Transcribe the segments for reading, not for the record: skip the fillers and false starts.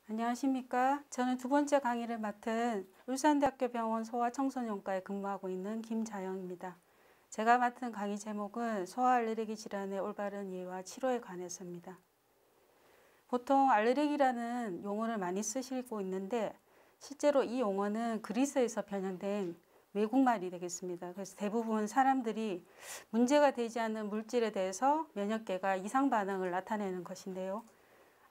안녕하십니까. 저는 두 번째 강의를 맡은 울산대학교 병원 소아청소년과에 근무하고 있는 김자영입니다. 제가 맡은 강의 제목은 소아 알레르기 질환의 올바른 이해와 치료에 관해서입니다. 보통 알레르기라는 용어를 많이 쓰시고 있는데 실제로 이 용어는 그리스에서 변형된 외국말이 되겠습니다. 그래서 대부분 사람들이 문제가 되지 않는 물질에 대해서 면역계가 이상 반응을 나타내는 것인데요.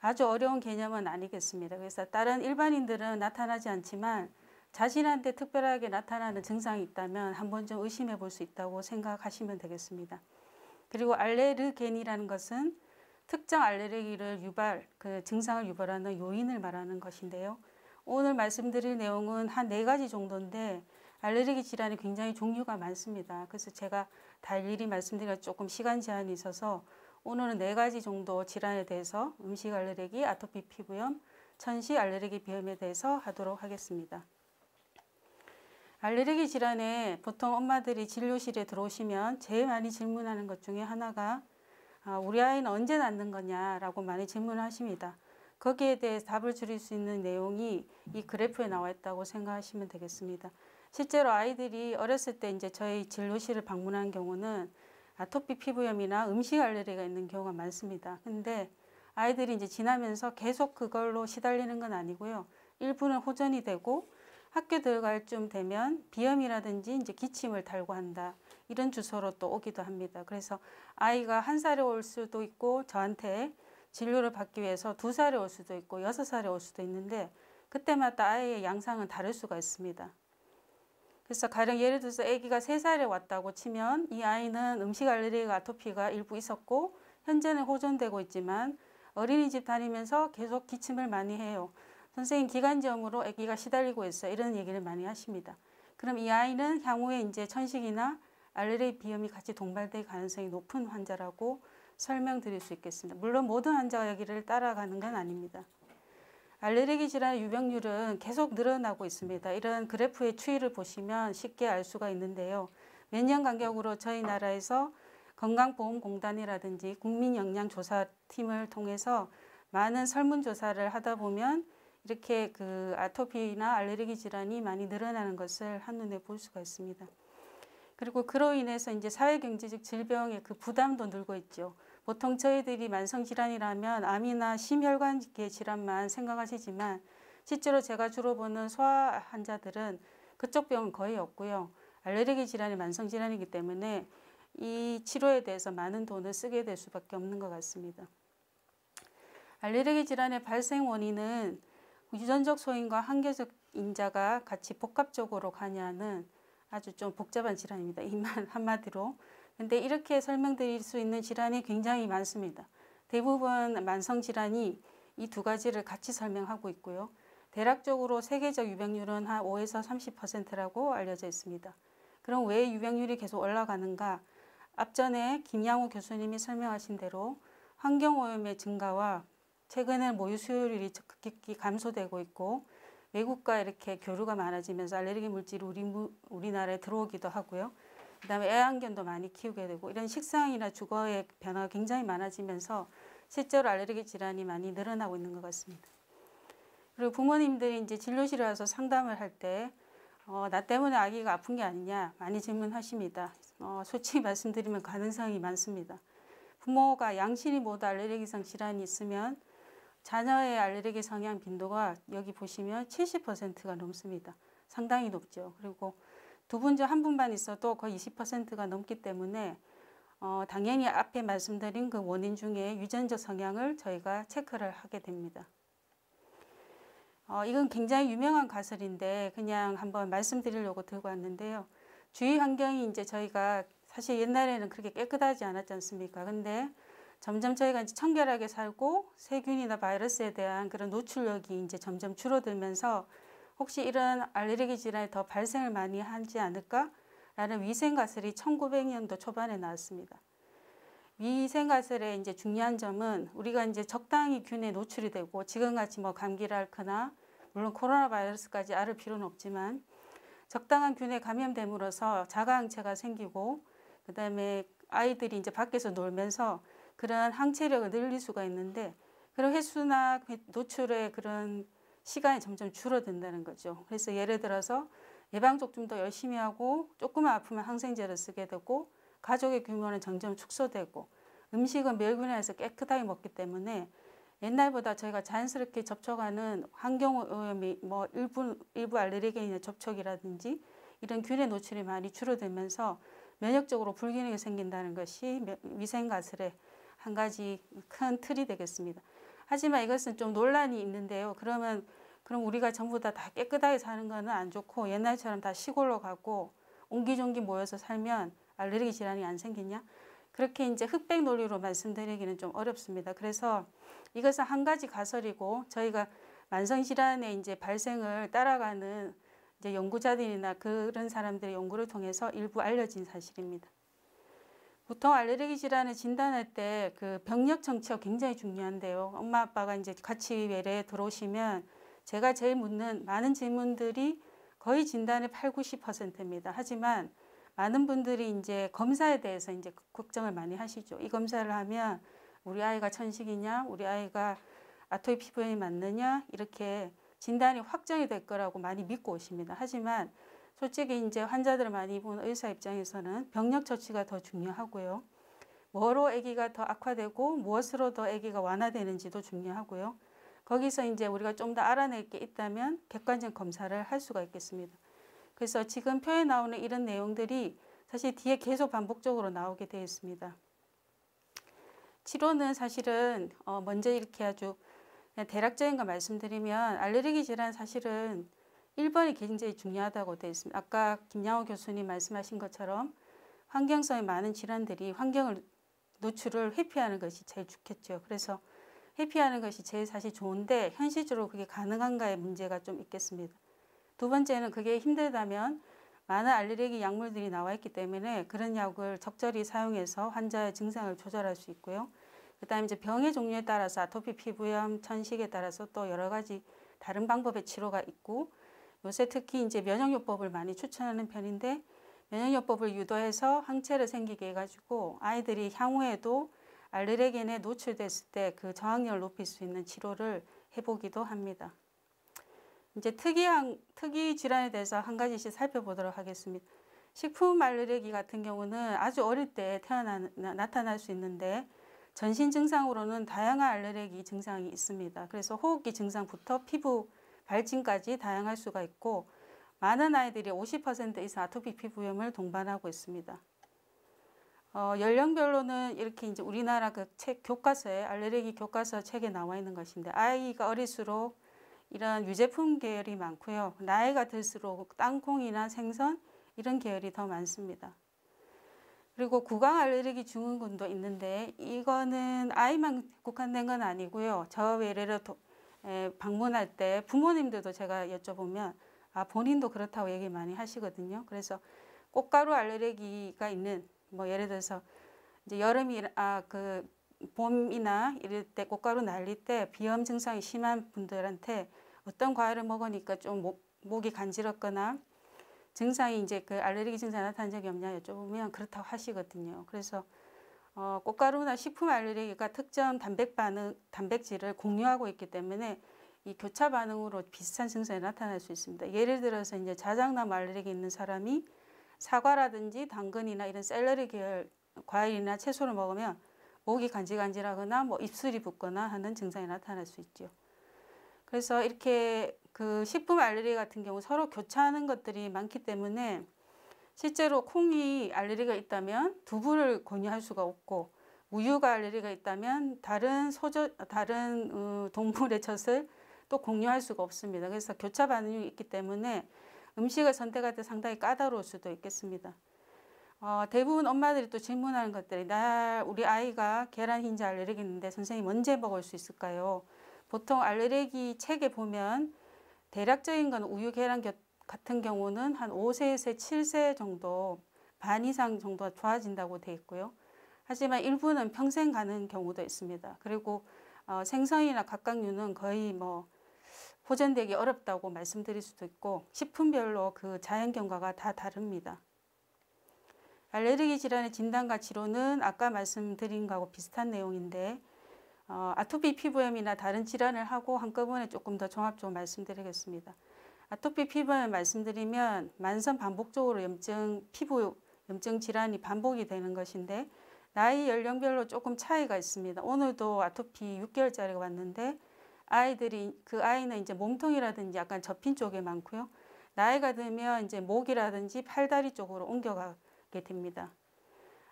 아주 어려운 개념은 아니겠습니다. 그래서 다른 일반인들은 나타나지 않지만 자신한테 특별하게 나타나는 증상이 있다면 한번 좀 의심해 볼 수 있다고 생각하시면 되겠습니다. 그리고 알레르겐이라는 것은 특정 알레르기를 증상을 유발하는 요인을 말하는 것인데요. 오늘 말씀드릴 내용은 한 4가지 정도인데 알레르기 질환이 굉장히 종류가 많습니다. 그래서 제가 다 일일이 말씀드리기가 조금 시간 제한이 있어서 오늘은 4가지 정도 질환에 대해서 음식 알레르기, 아토피 피부염, 천식 알레르기 비염에 대해서 하도록 하겠습니다. 알레르기 질환에 보통 엄마들이 진료실에 들어오시면 제일 많이 질문하는 것 중에 하나가 우리 아이는 언제 낫는 거냐라고 많이 질문을 하십니다. 거기에 대해 답을 줄일 수 있는 내용이 이 그래프에 나와 있다고 생각하시면 되겠습니다. 실제로 아이들이 어렸을 때 이제 저희 진료실을 방문한 경우는 아토피 피부염이나 음식 알레르기가 있는 경우가 많습니다. 근데 아이들이 이제 지나면서 계속 그걸로 시달리는 건 아니고요. 일부는 호전이 되고 학교 들어갈 쯤 되면 비염이라든지 이제 기침을 달고 한다. 이런 주소로 또 오기도 합니다. 그래서 아이가 1살에 올 수도 있고 저한테 진료를 받기 위해서 2살에 올 수도 있고 6살에 올 수도 있는데 그때마다 아이의 양상은 다를 수가 있습니다. 그래서 가령 예를 들어서 아기가 3살에 왔다고 치면 이 아이는 음식 알레르기가 아토피가 일부 있었고 현재는 호전되고 있지만 어린이집 다니면서 계속 기침을 많이 해요. 선생님 기관지염으로 아기가 시달리고 있어요. 이런 얘기를 많이 하십니다. 그럼 이 아이는 향후에 이제 천식이나 알레르기 비염이 같이 동반될 가능성이 높은 환자라고 설명드릴 수 있겠습니다. 물론 모든 환자가 여기를 따라가는 건 아닙니다. 알레르기 질환의 유병률은 계속 늘어나고 있습니다. 이런 그래프의 추이를 보시면 쉽게 알 수가 있는데요. 몇 년 간격으로 저희 나라에서 건강보험공단이라든지 국민영양조사팀을 통해서 많은 설문조사를 하다 보면 이렇게 아토피나 알레르기 질환이 많이 늘어나는 것을 한눈에 볼 수가 있습니다. 그리고 그로 인해서 이제 사회경제적 질병의 부담도 늘고 있죠. 보통 저희들이 만성질환이라면 암이나 심혈관계 질환만 생각하시지만 실제로 제가 주로 보는 소아 환자들은 그쪽 병은 거의 없고요. 알레르기 질환이 만성질환이기 때문에 이 치료에 대해서 많은 돈을 쓰게 될 수밖에 없는 것 같습니다. 알레르기 질환의 발생 원인은 유전적 소인과 한계적 인자가 같이 복합적으로 관여하는 아주 좀 복잡한 질환입니다. 이만 한마디로. 근데 이렇게 설명드릴 수 있는 질환이 굉장히 많습니다. 대부분 만성질환이 이 2가지를 같이 설명하고 있고요. 대략적으로 세계적 유병률은 한 5에서 30%라고 알려져 있습니다. 그럼 왜 유병률이 계속 올라가는가? 앞전에 김양호 교수님이 설명하신 대로 환경오염의 증가와 최근에 모유 수요율이 급격히 감소되고 있고 외국과 이렇게 교류가 많아지면서 알레르기 물질이 우리나라에 들어오기도 하고요. 그 다음에 애완견도 많이 키우게 되고 이런 식상이나 주거의 변화가 굉장히 많아지면서 실제로 알레르기 질환이 많이 늘어나고 있는 것 같습니다. 그리고 부모님들이 이제 진료실에 와서 상담을 할 때 나 때문에 아기가 아픈 게 아니냐 많이 질문하십니다. 솔직히 말씀드리면 가능성이 많습니다. 부모가 양실이 모두 알레르기성 질환이 있으면 자녀의 알레르기 성향 빈도가 여기 보시면 70%가 넘습니다. 상당히 높죠. 그리고 2분 중 1분만 있어도 거의 20%가 넘기 때문에 당연히 앞에 말씀드린 그 원인 중에 유전적 성향을 저희가 체크를 하게 됩니다. 이건 굉장히 유명한 가설인데 그냥 한번 말씀드리려고 들고 왔는데요. 주위 환경이 이제 저희가 사실 옛날에는 그렇게 깨끗하지 않았지 않습니까? 근데 점점 저희가 이제 청결하게 살고 세균이나 바이러스에 대한 그런 노출력이 이제 점점 줄어들면서 혹시 이런 알레르기 질환이 더 발생을 많이 하지 않을까라는 위생가설이 1900년도 초반에 나왔습니다. 위생가설의 이제 중요한 점은 우리가 이제 적당히 균에 노출이 되고 지금같이 뭐 감기를 앓거나 물론 코로나 바이러스까지 앓을 필요는 없지만 적당한 균에 감염됨으로써 자가항체가 생기고 그 다음에 아이들이 이제 밖에서 놀면서 그런 항체력을 늘릴 수가 있는데 그런 횟수나 노출의 그런 시간이 점점 줄어든다는 거죠. 그래서 예를 들어서 예방적 좀 더 열심히 하고 조금만 아프면 항생제를 쓰게 되고 가족의 규모는 점점 축소되고 음식은 멸균해서 깨끗하게 먹기 때문에 옛날보다 저희가 자연스럽게 접촉하는 환경오염이 뭐 일부 알레르기인의 접촉이라든지 이런 균의 노출이 많이 줄어들면서 면역적으로 불균형이 생긴다는 것이 위생가설의 한 가지 큰 틀이 되겠습니다. 하지만 이것은 좀 논란이 있는데요. 그럼 우리가 전부 다 깨끗하게 사는 거는 안 좋고 옛날처럼 다 시골로 가고 옹기종기 모여서 살면 알레르기 질환이 안 생기냐? 그렇게 이제 흑백 논리로 말씀드리기는 좀 어렵습니다. 그래서 이것은 한 가지 가설이고 저희가 만성질환의 이제 발생을 따라가는 이제 연구자들이나 그런 사람들의 연구를 통해서 일부 알려진 사실입니다. 보통 알레르기 질환을 진단할 때 그 병력 정치가 굉장히 중요한데요. 엄마 아빠가 이제 같이 외래에 들어오시면 제가 제일 묻는 많은 질문들이 거의 진단의 80~90%입니다. 하지만 많은 분들이 이제 검사에 대해서 이제 걱정을 많이 하시죠. 이 검사를 하면 우리 아이가 천식이냐, 우리 아이가 아토피 피부염이 맞느냐 이렇게 진단이 확정이 될 거라고 많이 믿고 오십니다. 하지만 솔직히 이제 환자들을 많이 본 의사 입장에서는 병력 처치가 더 중요하고요. 뭐로 아기가 더 악화되고 무엇으로 더 아기가 완화되는지도 중요하고요. 거기서 이제 우리가 좀 더 알아낼 게 있다면 객관적 검사를 할 수가 있겠습니다. 그래서 지금 표에 나오는 이런 내용들이 사실 뒤에 계속 반복적으로 나오게 되어 있습니다. 치료는 사실은 먼저 이렇게 아주 그냥 대략적인 거 말씀드리면 알레르기 질환 사실은 1번이 굉장히 중요하다고 되어 있습니다. 아까 김양호 교수님 말씀하신 것처럼 환경성이 많은 질환들이 환경을 노출을 회피하는 것이 제일 좋겠죠. 그래서 회피하는 것이 제일 사실 좋은데 현실적으로 그게 가능한가의 문제가 좀 있겠습니다. 두 번째는 그게 힘들다면 많은 알레르기 약물들이 나와 있기 때문에 그런 약을 적절히 사용해서 환자의 증상을 조절할 수 있고요. 그다음에 이제 병의 종류에 따라서 아토피 피부염, 천식에 따라서 또 여러 가지 다른 방법의 치료가 있고 요새 특히 이제 면역요법을 많이 추천하는 편인데 면역요법을 유도해서 항체를 생기게 해가지고 아이들이 향후에도 알레르겐에 노출됐을 때 그 저항력을 높일 수 있는 치료를 해보기도 합니다. 이제 특이 질환에 대해서 한 가지씩 살펴보도록 하겠습니다. 식품 알레르기 같은 경우는 아주 어릴 때 나타날 수 있는데 전신 증상으로는 다양한 알레르기 증상이 있습니다. 그래서 호흡기 증상부터 피부 발진까지 다양할 수가 있고 많은 아이들이 50% 이상 아토피 피부염을 동반하고 있습니다. 연령별로는 이렇게 이제 우리나라 그 책 교과서에 알레르기 교과서 책에 나와 있는 것인데 아이가 어릴수록 이런 유제품 계열이 많고요. 나이가 들수록 땅콩이나 생선 이런 계열이 더 많습니다. 그리고 구강 알레르기 증후군도 있는데 이거는 아이만 국한된 건 아니고요. 저 외래로 방문할 때 부모님들도 제가 여쭤보면 본인도 그렇다고 얘기 많이 하시거든요. 그래서 꽃가루 알레르기가 있는 뭐 예를 들어서 이제 그 봄이나 이럴 때 꽃가루 날릴 때 비염 증상이 심한 분들한테 어떤 과일을 먹으니까 좀 목이 간지럽거나 증상이 이제 그 알레르기 증상이 나타난 적이 없냐 여쭤보면 그렇다고 하시거든요. 그래서 꽃가루나 식품 알레르기가 특정 단백질을 공유하고 있기 때문에 이 교차 반응으로 비슷한 증상이 나타날 수 있습니다. 예를 들어서 이제 자작나무 알레르기 있는 사람이 사과라든지 당근이나 이런 샐러리 계열 과일이나 채소를 먹으면 목이 간질간질하거나 뭐 입술이 붓거나 하는 증상이 나타날 수 있죠. 그래서 이렇게 그 식품 알레르기 같은 경우 서로 교차하는 것들이 많기 때문에 실제로 콩이 알레르기가 있다면 두부를 권유할 수가 없고 우유가 알레르기가 있다면 다른 동물의 젖을 또 공유할 수가 없습니다. 그래서 교차 반응이 있기 때문에 음식을 선택할 때 상당히 까다로울 수도 있겠습니다. 대부분 엄마들이 또 질문하는 것들이 우리 아이가 계란 흰자 알레르기 있는데 선생님 언제 먹을 수 있을까요? 보통 알레르기 책에 보면 대략적인 건 우유 계란 같은 경우는 한 5세에서 7세 정도 반 이상 정도 좋아진다고 되어 있고요. 하지만 일부는 평생 가는 경우도 있습니다. 그리고 생선이나 각각류는 거의 뭐 호전되기 어렵다고 말씀드릴 수도 있고 식품별로 그 자연 경과가 다 다릅니다. 알레르기 질환의 진단과 치료는 아까 말씀드린 거하고 비슷한 내용인데 아토피 피부염이나 다른 질환을 하고 한꺼번에 조금 더 종합적으로 말씀드리겠습니다. 아토피 피부염 말씀드리면 만성 반복적으로 피부 염증 질환이 반복이 되는 것인데 나이 연령별로 조금 차이가 있습니다. 오늘도 아토피 6개월짜리가 왔는데 그 아이는 이제 몸통이라든지 약간 접힌 쪽에 많고요. 나이가 들면 이제 목이라든지 팔다리 쪽으로 옮겨가게 됩니다.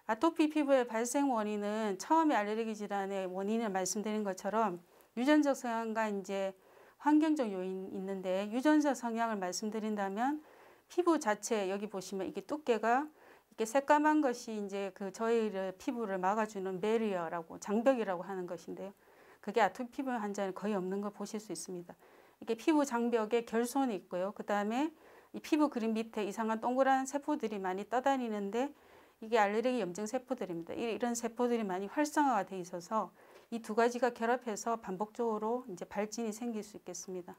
아토피 피부의 발생 원인은 처음에 알레르기 질환의 원인을 말씀드린 것처럼 유전적 성향과 이제 환경적 요인이 있는데, 유전적 성향을 말씀드린다면 피부 자체 여기 보시면 이게 두께가 이렇게 새까만 것이 이제 저희의 피부를 막아주는 베리어라고 장벽이라고 하는 것인데요. 그게 아토피 피부 환자는 거의 없는 걸 보실 수 있습니다. 이게 피부 장벽에 결손이 있고요. 그 다음에 이 피부 그림 밑에 이상한 동그란 세포들이 많이 떠다니는데 이게 알레르기 염증 세포들입니다. 이런 세포들이 많이 활성화가 돼 있어서 이 두 가지가 결합해서 반복적으로 이제 발진이 생길 수 있겠습니다.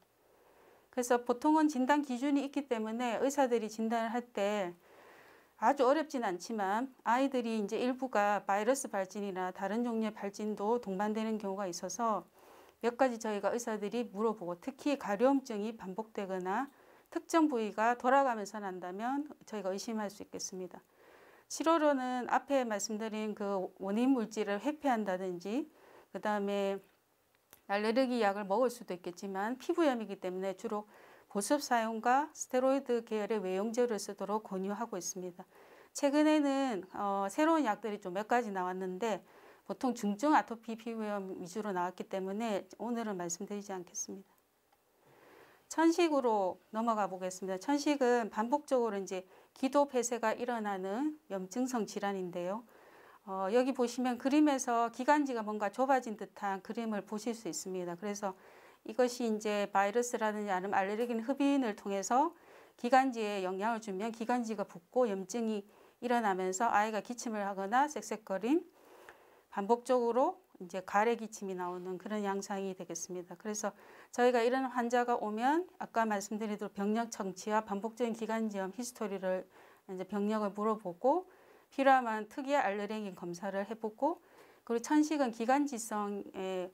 그래서 보통은 진단 기준이 있기 때문에 의사들이 진단을 할 때 아주 어렵진 않지만 아이들이 이제 일부가 바이러스 발진이나 다른 종류의 발진도 동반되는 경우가 있어서 몇 가지 저희가 의사들이 물어보고, 특히 가려움증이 반복되거나 특정 부위가 돌아가면서 난다면 저희가 의심할 수 있겠습니다. 치료로는 앞에 말씀드린 그 원인 물질을 회피한다든지, 그 다음에 알레르기 약을 먹을 수도 있겠지만 피부염이기 때문에 주로 보습 사용과 스테로이드 계열의 외용제를 쓰도록 권유하고 있습니다. 최근에는 새로운 약들이 좀 몇 가지 나왔는데 보통 중증 아토피 피부염 위주로 나왔기 때문에 오늘은 말씀드리지 않겠습니다. 천식으로 넘어가 보겠습니다. 천식은 반복적으로 이제 기도 폐쇄가 일어나는 염증성 질환인데요. 여기 보시면 그림에서 기관지가 뭔가 좁아진 듯한 그림을 보실 수 있습니다. 그래서 이것이 이제 바이러스라든지 아니면 알레르기는 흡인을 통해서 기관지에 영향을 주면 기관지가 붓고 염증이 일어나면서 아이가 기침을 하거나 쌕쌕거림, 반복적으로 이제 가래 기침이 나오는 그런 양상이 되겠습니다. 그래서 저희가 이런 환자가 오면 아까 말씀드린 병력 청취와 반복적인 기관지염 히스토리를 이제 병력을 물어보고 필요하면 특이한 알레르기 검사를 해보고, 그리고 천식은 기관지성에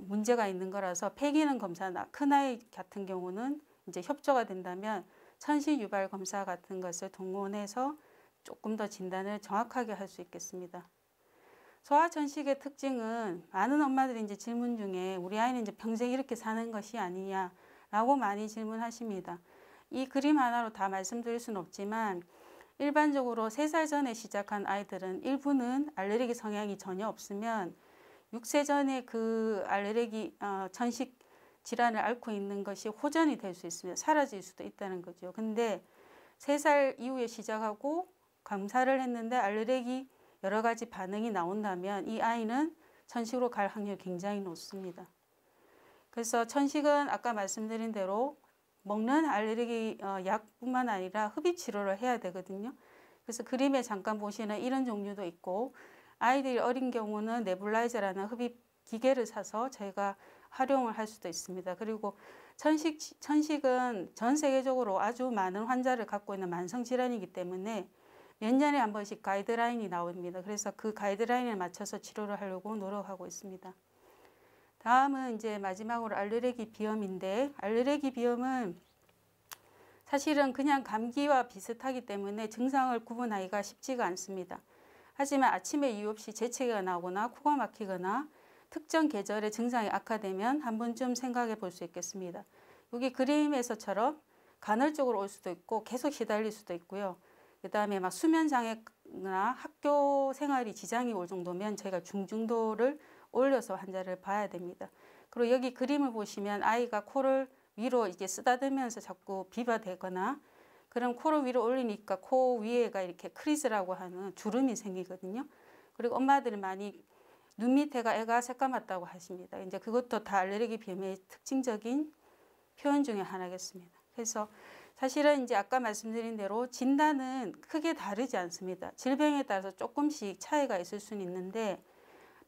문제가 있는 거라서 폐기능 검사나 큰 아이 같은 경우는 이제 협조가 된다면 천식 유발 검사 같은 것을 동원해서 조금 더 진단을 정확하게 할 수 있겠습니다. 소아천식의 특징은 많은 엄마들이 이제 질문 중에 우리 아이는 이제 평생 이렇게 사는 것이 아니냐라고 많이 질문하십니다. 이 그림 하나로 다 말씀드릴 수는 없지만 일반적으로 3살 전에 시작한 아이들은 일부는 알레르기 성향이 전혀 없으면 6세 전에 그 알레르기 천식 질환을 앓고 있는 것이 호전이 될 수 있습니다. 사라질 수도 있다는 거죠. 근데 3살 이후에 시작하고 검사를 했는데 알레르기 여러 가지 반응이 나온다면 이 아이는 천식으로 갈 확률이 굉장히 높습니다. 그래서 천식은 아까 말씀드린 대로 먹는 알레르기 약뿐만 아니라 흡입 치료를 해야 되거든요. 그래서 그림에 잠깐 보시는 이런 종류도 있고, 아이들이 어린 경우는 네뷸라이저라는 흡입 기계를 사서 저희가 활용을 할 수도 있습니다. 그리고 천식은 전 세계적으로 아주 많은 환자를 갖고 있는 만성 질환이기 때문에 몇 년에 한 번씩 가이드라인이 나옵니다. 그래서 그 가이드라인에 맞춰서 치료를 하려고 노력하고 있습니다. 다음은 이제 마지막으로 알레르기 비염인데, 알레르기 비염은 사실은 그냥 감기와 비슷하기 때문에 증상을 구분하기가 쉽지가 않습니다. 하지만 아침에 이유 없이 재채기가 나거나 코가 막히거나 특정 계절의 증상이 악화되면 한 번쯤 생각해 볼 수 있겠습니다. 여기 그림에서처럼 간헐적으로 올 수도 있고 계속 시달릴 수도 있고요. 그 다음에 막 수면 장애나 학교 생활이 지장이 올 정도면 저희가 중증도를 올려서 환자를 봐야 됩니다. 그리고 여기 그림을 보시면 아이가 코를 위로 이게 쓰다듬으면서 자꾸 비벼대거나, 그럼 코를 위로 올리니까 코 위에가 이렇게 크리즈라고 하는 주름이 생기거든요. 그리고 엄마들이 많이 눈 밑에가 애가 새까맣다고 하십니다. 이제 그것도 다 알레르기 비염의 특징적인 표현 중에 하나겠습니다. 그래서 사실은 이제 아까 말씀드린 대로 진단은 크게 다르지 않습니다. 질병에 따라서 조금씩 차이가 있을 수는 있는데,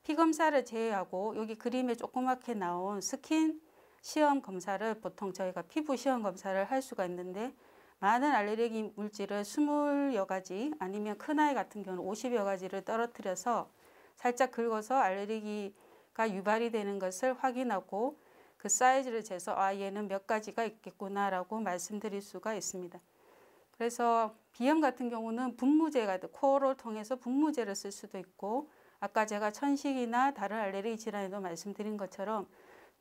피검사를 제외하고 여기 그림에 조그맣게 나온 스킨 시험 검사를 보통 저희가 피부 시험 검사를 할 수가 있는데, 많은 알레르기 물질을 20여 가지 아니면 큰아이 같은 경우는 50여 가지를 떨어뜨려서 살짝 긁어서 알레르기 유발이 되는 것을 확인하고 그 사이즈를 재서 얘는 몇 가지가 있겠구나라고 말씀드릴 수가 있습니다. 그래서 비염 같은 경우는 분무제가 코를 통해서 분무제를 쓸 수도 있고, 아까 제가 천식이나 다른 알레르기 질환에도 말씀드린 것처럼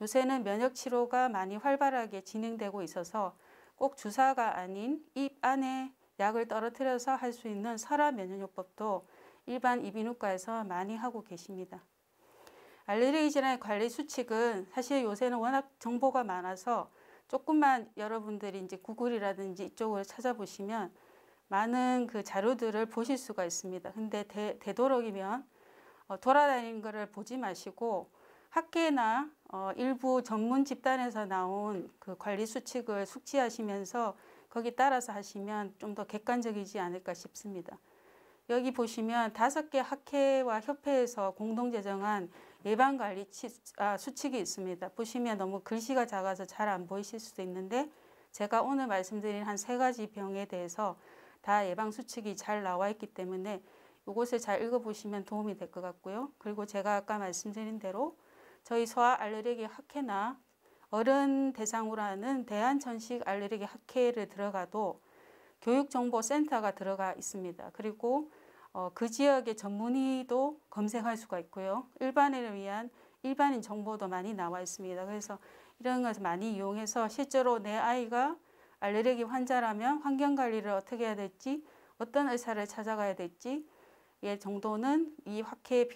요새는 면역 치료가 많이 활발하게 진행되고 있어서 꼭 주사가 아닌 입 안에 약을 떨어뜨려서 할 수 있는 설화 면역요법도 일반 이비인후과에서 많이 하고 계십니다. 알레르기 질환의 관리 수칙은 사실 요새는 워낙 정보가 많아서 조금만 여러분들이 이제 구글이라든지 이쪽을 찾아보시면 많은 그 자료들을 보실 수가 있습니다. 근데 되도록이면 돌아다니는 것을 보지 마시고 학계나 일부 전문 집단에서 나온 그 관리 수칙을 숙지하시면서 거기 따라서 하시면 좀 더 객관적이지 않을까 싶습니다. 여기 보시면 5개 학회와 협회에서 공동 제정한 예방관리 수칙이 있습니다. 보시면 너무 글씨가 작아서 잘 안 보이실 수도 있는데 제가 오늘 말씀드린 한 3가지 병에 대해서 다 예방 수칙이 잘 나와 있기 때문에 이것을 잘 읽어보시면 도움이 될 것 같고요. 그리고 제가 아까 말씀드린 대로 저희 소아 알레르기 학회나 어른 대상으로 하는 대한천식 알레르기 학회를 들어가도 교육정보센터가 들어가 있습니다. 그리고 그 지역의 전문의도 검색할 수가 있고요. 일반인을 위한 일반인 정보도 많이 나와 있습니다. 그래서 이런 것을 많이 이용해서 실제로 내 아이가 알레르기 환자라면 환경관리를 어떻게 해야 될지, 어떤 의사를 찾아가야 될지 정도는 이 학회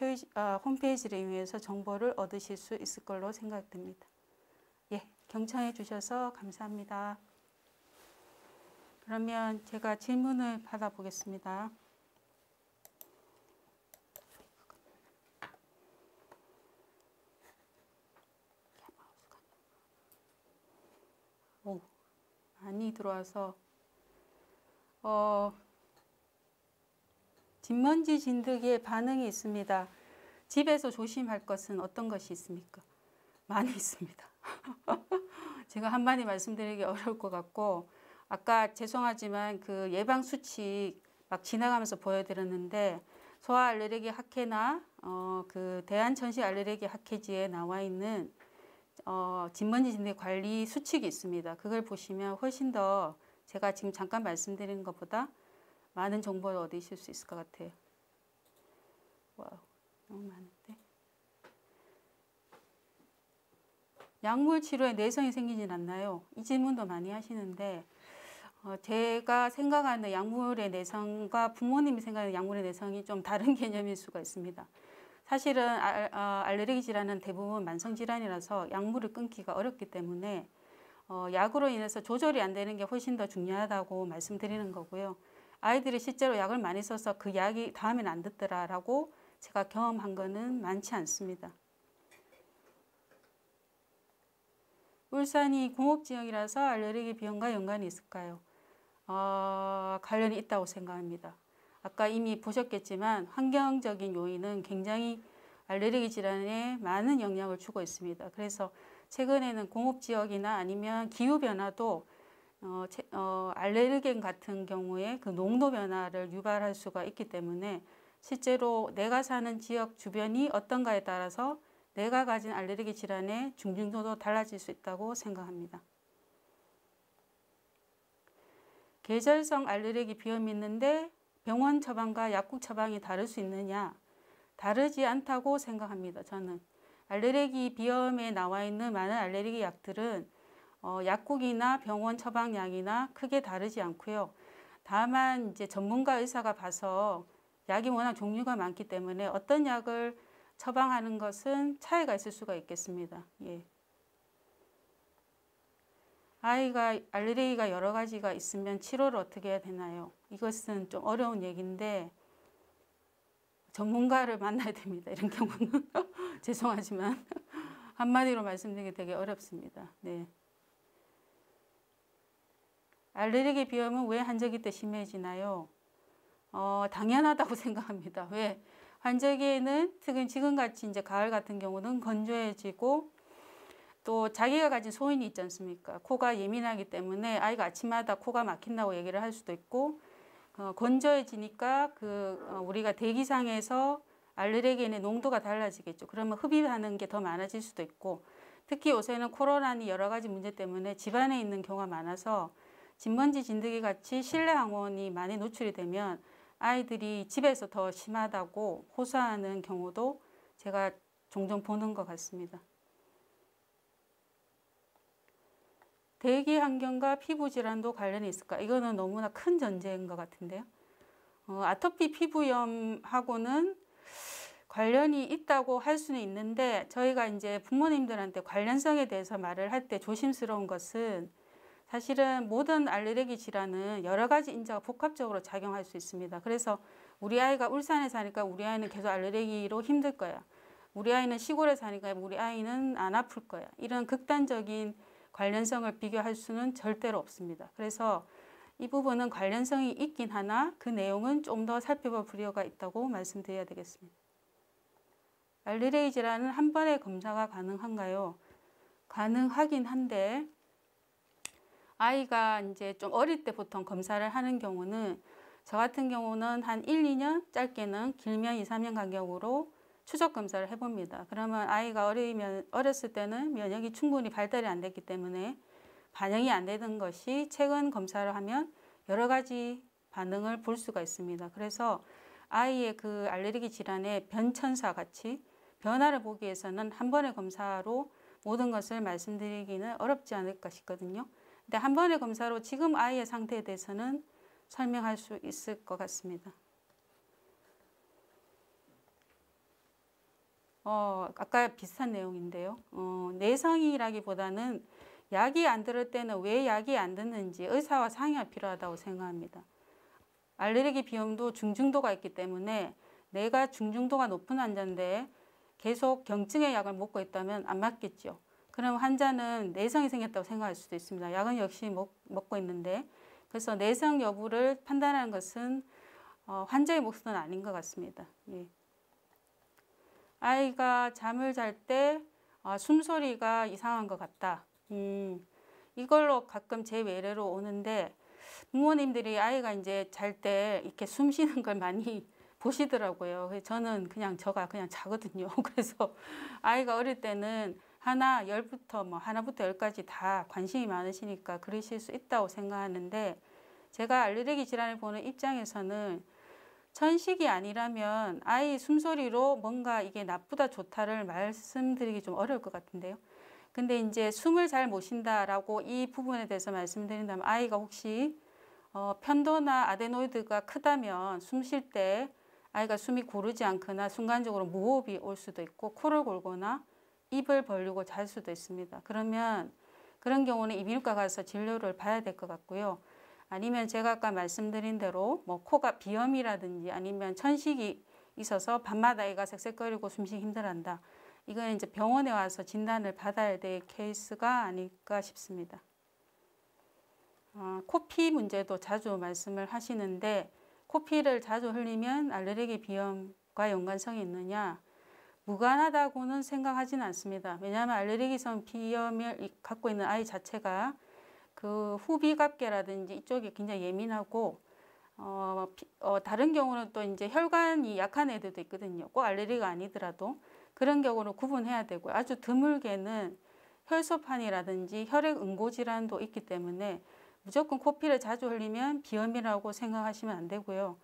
홈페이지를 이용해서 정보를 얻으실 수 있을 걸로 생각됩니다. 경청해 주셔서 감사합니다. 그러면 제가 질문을 받아보겠습니다. 많이 들어와서 진먼지 진드기에 반응이 있습니다. 집에서 조심할 것은 어떤 것이 있습니까? 많이 있습니다. 제가 한마디 말씀드리기 어려울 것 같고, 아까 죄송하지만 그 예방 수칙 막 지나가면서 보여드렸는데 소아 알레르기 학회나 그 대한천식 알레르기 학회지에 나와 있는 진먼지 진드기 관리 수칙이 있습니다. 그걸 보시면 훨씬 더 제가 지금 잠깐 말씀드린 것보다 많은 정보를 얻으실 수 있을 것 같아요. 와우, 너무 많은데. 약물 치료에 내성이 생기진 않나요? 이 질문도 많이 하시는데 제가 생각하는 약물의 내성과 부모님이 생각하는 약물의 내성이 좀 다른 개념일 수가 있습니다. 사실은 알레르기 질환은 대부분 만성질환이라서 약물을 끊기가 어렵기 때문에 약으로 인해서 조절이 안 되는 게 훨씬 더 중요하다고 말씀드리는 거고요. 아이들이 실제로 약을 많이 써서 그 약이 다음엔 안 듣더라라고 제가 경험한 거는 많지 않습니다. 울산이 공업지역이라서 알레르기 비염과 연관이 있을까요? 관련이 있다고 생각합니다. 아까 이미 보셨겠지만 환경적인 요인은 굉장히 알레르기 질환에 많은 영향을 주고 있습니다. 그래서 최근에는 공업지역이나 아니면 기후변화도 알레르겐 같은 경우에 그 농도 변화를 유발할 수가 있기 때문에 실제로 내가 사는 지역 주변이 어떤가에 따라서 내가 가진 알레르기 질환의 중증도도 달라질 수 있다고 생각합니다. 계절성 알레르기 비염이 있는데 병원 처방과 약국 처방이 다를 수 있느냐? 다르지 않다고 생각합니다. 저는 알레르기 비염에 나와 있는 많은 알레르기 약들은 약국이나 병원 처방약이나 크게 다르지 않고요. 다만 이제 전문가 의사가 봐서 약이 워낙 종류가 많기 때문에 어떤 약을 처방하는 것은 차이가 있을 수가 있겠습니다. 아이가 알레르기가 여러 가지가 있으면 치료를 어떻게 해야 되나요? 이것은 좀 어려운 얘기인데 전문가를 만나야 됩니다. 이런 경우는 죄송하지만 한마디로 말씀드리기 되게 어렵습니다. 알레르기 비염은 왜 환절기 때 심해지나요? 당연하다고 생각합니다. 왜? 환절기에는 특히 지금같이 이제 가을 같은 경우는 건조해지고 또 자기가 가진 소인이 있지 않습니까? 코가 예민하기 때문에 아이가 아침마다 코가 막힌다고 얘기를 할 수도 있고 건조해지니까 우리가 대기상에서 알레르겐의 농도가 달라지겠죠. 그러면 흡입하는 게 더 많아질 수도 있고, 특히 요새는 코로나니 여러 가지 문제 때문에 집안에 있는 경우가 많아서 진먼지 진드기 같이 실내 항원이 많이 노출이 되면 아이들이 집에서 더 심하다고 호소하는 경우도 제가 종종 보는 것 같습니다. 대기 환경과 피부 질환도 관련이 있을까? 이거는 너무나 큰 전제인 것 같은데요. 아토피 피부염하고는 관련이 있다고 할 수는 있는데, 저희가 이제 부모님들한테 관련성에 대해서 말을 할 때 조심스러운 것은, 사실은 모든 알레르기 질환은 여러 가지 인자가 복합적으로 작용할 수 있습니다. 그래서 우리 아이가 울산에 사니까 우리 아이는 계속 알레르기로 힘들 거야. 우리 아이는 시골에 사니까 우리 아이는 안 아플 거야. 이런 극단적인 관련성을 비교할 수는 절대로 없습니다. 그래서 이 부분은 관련성이 있긴 하나 그 내용은 좀 더 살펴볼 필요가 있다고 말씀드려야 되겠습니다. 알레르기 질환은 한 번의 검사가 가능한가요? 가능하긴 한데, 아이가 이제 좀 어릴 때 보통 검사를 하는 경우는, 저 같은 경우는 한 1, 2년, 짧게는 길면 2, 3년 간격으로 추적 검사를 해봅니다. 그러면 아이가 어렸을 때는 면역이 충분히 발달이 안 됐기 때문에 반영이 안 되는 것이 최근 검사를 하면 여러 가지 반응을 볼 수가 있습니다. 그래서 아이의 그 알레르기 질환의 변천사 같이 변화를 보기 위해서는 한 번의 검사로 모든 것을 말씀드리기는 어렵지 않을까 싶거든요. 근데 한 번의 검사로 지금 아이의 상태에 대해서는 설명할 수 있을 것 같습니다. 아까 비슷한 내용인데요. 내성이라기보다는 약이 안 들을 때는 왜 약이 안 듣는지 의사와 상의가 필요하다고 생각합니다. 알레르기 비염도 중증도가 있기 때문에 내가 중증도가 높은 환자인데 계속 경증의 약을 먹고 있다면 안 맞겠죠. 그럼 환자는 내성이 생겼다고 생각할 수도 있습니다. 약은 역시 먹고 있는데, 그래서 내성 여부를 판단하는 것은 환자의 몫은 아닌 것 같습니다. 예. 아이가 잠을 잘 때 숨소리가 이상한 것 같다. 이걸로 가끔 제 외래로 오는데, 부모님들이 아이가 이제 잘 때 이렇게 숨 쉬는 걸 많이 보시더라고요. 그래서 저는 저가 그냥 자거든요. 그래서 아이가 어릴 때는 하나부터 열까지 다 관심이 많으시니까 그러실 수 있다고 생각하는데, 제가 알레르기 질환을 보는 입장에서는 천식이 아니라면 아이 숨소리로 뭔가 이게 나쁘다 좋다를 말씀드리기 좀 어려울 것 같은데요. 근데 이제 숨을 잘 못 쉰다라고 이 부분에 대해서 말씀드린다면, 아이가 혹시 편도나 아데노이드가 크다면 숨 쉴 때 아이가 숨이 고르지 않거나 순간적으로 무호흡이 올 수도 있고 코를 골거나 입을 벌리고 잘 수도 있습니다. 그러면 그런 경우는 이비인후과 가서 진료를 봐야 될 것 같고요. 아니면 제가 아까 말씀드린 대로 코가 비염이라든지 아니면 천식이 있어서 밤마다 애가 색색거리고 숨쉬기 힘들어한다. 이건 이제 병원에 와서 진단을 받아야 될 케이스가 아닐까 싶습니다. 코피 문제도 자주 말씀을 하시는데, 코피를 자주 흘리면 알레르기 비염과 연관성이 있느냐? 무관하다고는 생각하지는 않습니다. 왜냐하면 알레르기성 비염을 갖고 있는 아이 자체가 그 후비갑계라든지 이쪽이 굉장히 예민하고, 다른 경우는 또 이제 혈관이 약한 애들도 있거든요. 꼭 알레르기가 아니더라도 그런 경우는 구분해야 되고요. 아주 드물게는 혈소판이라든지 혈액 응고 질환도 있기 때문에 무조건 코피를 자주 흘리면 비염이라고 생각하시면 안 되고요.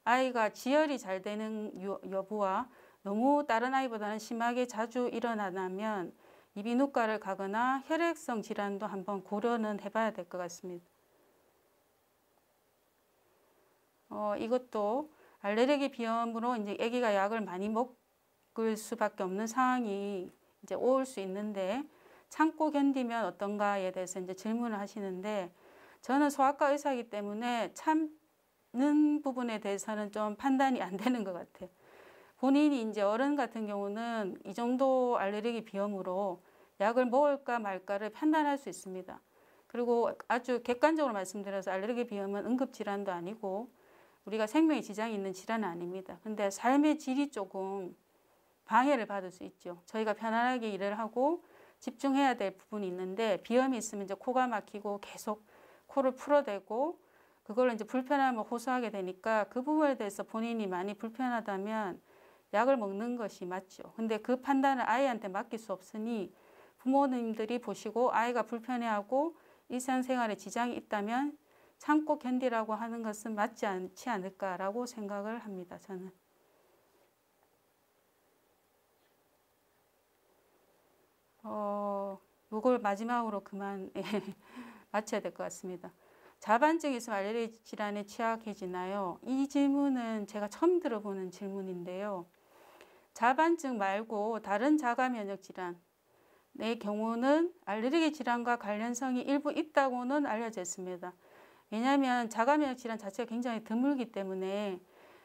아이가 지혈이 잘 되는 여부와 너무 다른 아이보다는 심하게 자주 일어나면 이비인후과를 가거나 혈액성 질환도 한번 고려는 해봐야 될 것 같습니다. 이것도 알레르기 비염으로 이제 아기가 약을 많이 먹을 수밖에 없는 상황이 이제 올 수 있는데, 참고 견디면 어떤가에 대해서 이제 질문을 하시는데, 저는 소아과 의사이기 때문에 참는 부분에 대해서는 좀 판단이 안 되는 것 같아요. 본인이 이제 어른 같은 경우는 이 정도 알레르기 비염으로 약을 먹을까 말까를 판단할 수 있습니다. 그리고 아주 객관적으로 말씀드려서 알레르기 비염은 응급질환도 아니고 우리가 생명에 지장이 있는 질환은 아닙니다. 근데 삶의 질이 조금 방해를 받을 수 있죠. 저희가 편안하게 일을 하고 집중해야 될 부분이 있는데, 비염이 있으면 이제 코가 막히고 계속 코를 풀어대고 그걸 이제 불편함을 호소하게 되니까 그 부분에 대해서 본인이 많이 불편하다면 약을 먹는 것이 맞죠. 근데 그 판단을 아이한테 맡길 수 없으니 부모님들이 보시고 아이가 불편해하고 일상생활에 지장이 있다면 참고 견디라고 하는 것은 맞지 않지 않을까라고 생각을 합니다. 저는. 요걸 마지막으로 그만 마쳐야 될 것 같습니다. 자반증이 있으면 알레르기 질환에 취약해지나요? 이 질문은 제가 처음 들어보는 질문인데요. 자반증 말고 다른 자가 면역 질환의 경우는 알레르기 질환과 관련성이 일부 있다고는 알려져 있습니다. 왜냐하면 자가 면역 질환 자체가 굉장히 드물기 때문에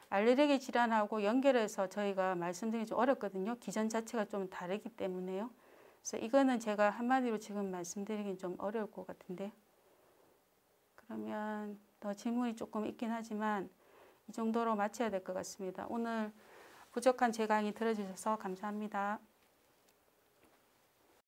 알레르기 질환하고 연결해서 저희가 말씀드리기 좀 어렵거든요. 기전 자체가 좀 다르기 때문에요. 그래서 이거는 제가 한마디로 지금 말씀드리긴 좀 어려울 것 같은데, 그러면 더 질문이 조금 있긴 하지만 이 정도로 마쳐야 될 것 같습니다. 오늘 부족한 제 강의 들어주셔서 감사합니다.